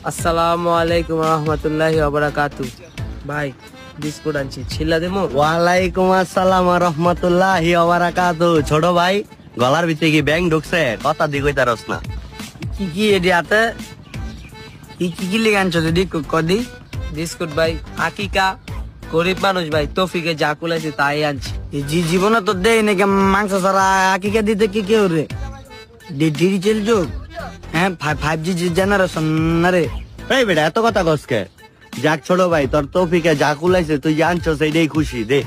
আসসালামু আলাইকুম রহমতুল্লাহি ওয়া বারাকাতু। ভাই বিস্কুট আনছি, ছিলা দেমো? ওয়ালাইকুম আসসালাম রহমতুল্লাহি ওয়া বারাকাতু। ছোট ভাই, গলার ভিতরে কি ব্যাং ঢুকছে? কথা দি কইতারস না। কি কি এডি আতে কি কি কি লিগে আনছো দিদি কদি? বিস্কুট ভাই, আকিকা গরিব মানুষ ভাই, তৌফিকে যা কুলাইছে তাই আনছি। জীবনে তো দেই নাকি মাংস ছাড়া আকিকা দিতে কি কেউ রে ডিজিটাল যুগ, হ্যাঁ 5G জেনারেশন না রে। এই বেটা এত কথা কসকে? যাক ছোট ভাই, তোর তৌফিকে যা কুলাইছে তুই জানছো সেইটাই খুশি দে।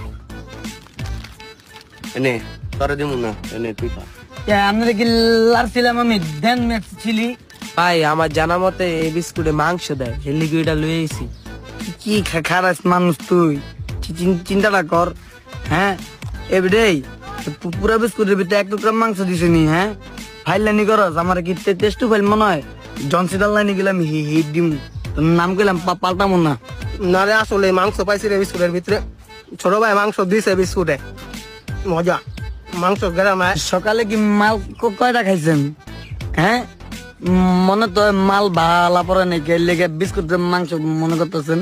এনে তোরে দিমু না, এনে তুই খা। আমরা কি লারছিলাম আমি দেন ছিলি ভাই আমার জানা মতে এই বিস্কুটে মাংস দেয়, এই লিকুইডটা লয়ে আইছি। কি খারাপ মানুষ তুই, চিন্তাটা কর। হ্যাঁ এভরিডেই পুরা বিস্কুটের ভিতরে এক টুকরা মাংস দিছে নি। হ্যাঁ ফাইল লাইনি করস আমার কি টেস্টু ফাইল মনে হয় জনসিডাল লাইনি গেলাম হিট দিম তোর নাম কইলাম পাল্টামো না। না রে, আসলে মাংস পাইছি রে বিস্কুটের ভিতরে। ছোট ভাই মাংস দিছে বিস্কুটে, মজা মাংস গ্রামে। সকালে কি মাল কয়টা খাইছেন? হ্যাঁ মনে তো হয় মাল ভালা পরে নাকি লেগে বিস্কুট মাংস মনে করতেছেন।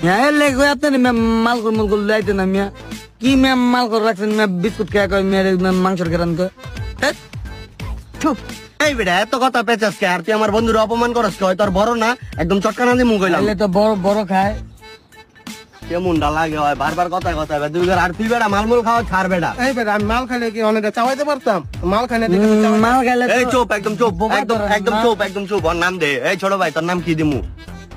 হ্যাঁ লেগে আপনি মাল করে মল করে লাইতে না মিয়া, কি ম্যাম মাল করে রাখছেন মিয়া বিস্কুট খেয়ে কয় মেয়ের মাংসের গ্রান কয়। এই বেটা এত কথা পেঁচাস কে? আর তুই আমার বন্ধুর অপমান করস কে? হয় তোর বড় না, একদম চটকানা দিয়ে মুখ হইলাম। তাহলে তো বড় বড় খায়। কেমনটা লাগে হয় বারবার কথায় কথায় তুই আর তুই বেটা মালমূল খাওয়া ছাড় বেটা। এই বেটা, আমি মাল খাইলে কি অনেকটা চাওয়াইতে পারতাম? মাল খাইলে দেখে তো চাওয়াই- মাল খাইলে এই চুপ, একদম চুপ, একদম চুপ, একদম চুপ। ওর নাম দে। এই ছোট ভাই, তোর নাম কি দিমু?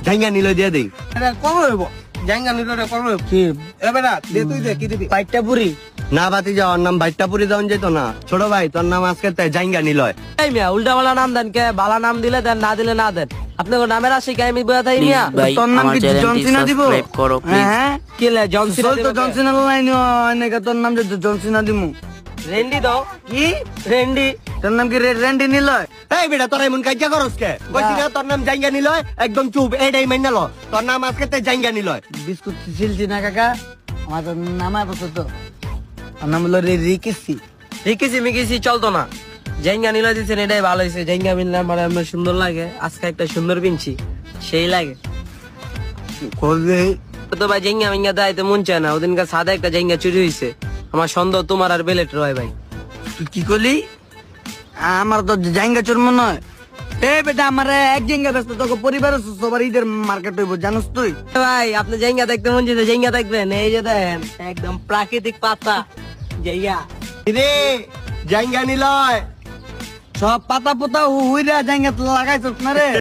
জাঙ্গা নিল দিয়ে দেই। এটা কম হইব, জাঙ্গা নিলে এটা কম হইব। কি এ বেটা দে, তুই দে, কি দিবি? পাইটটা পুরি না বাতি যা, ওর নাম বাইট্টাপুরি দেওয়ান যেত না। ছোট ভাই তোর নাম আজকে তাই জাঙ্গা নিল। এই মিয়া উল্টা পাল্টা নাম দেন কে? বালা নাম দিলে দেন, না দিলে না দেন। আপনার নামের আসে কি আমি বয়া থাই মিয়া? তোর নাম কি জনসিনা দিব? হ্যাঁ কি লে জনসিনা তো জনসিনা লাইন নাকি তোর নাম যে জনসিনা দিমু? রেন্ডি দাও। কি রেন্ডি তোর নাম কি রেন্ডি নিল? এই বেটা তোর এমন কাজ্জা করস কে? কইছি না তোর নাম জাঙ্গা নিল? একদম চুপ, এইটাই মাইনা ল। তোর নাম আজকে তাই জাঙ্গা নিল। বিস্কুট ছিলছি না কাকা, আমার তো নামায় বসে তো আমার নাম হলো রিকিসি। রিকিসি মিকিসি চলতো না, জাইঙ্গা নিলে দিচ্ছেন এটাই ভালো হয়েছে। জাইঙ্গা মিললে আমার আমার সুন্দর লাগে, আজকে একটা সুন্দর পিনছি সেই লাগে। তো ভাই জাইঙ্গা মিঙ্গা দাইতে মন চায় না। ওদিনকার সাদা একটা জাইঙ্গা চুরি হয়েছে, আমার সন্দেহ তোমার আর বেলেট রয় ভাই। তুই কি করলি? আমার তো জাইঙ্গা চোর মনে হয়। এ বেটা আমার এক জায়গা ব্যস্ত, তোকে পরিবারের সবার ঈদের মার্কেট হইব জানোস তুই? ভাই আপনি জাইঙ্গা দেখতে মন চাইছে, জাইঙ্গা দেখবেন। এই যে দেখেন একদম প্রাকৃতিক পাতা জাইঙ্গা। রে জাঙ্গা নিল। সব পাতা পোতা হুইরা জায়গা লাগাইছ না রে।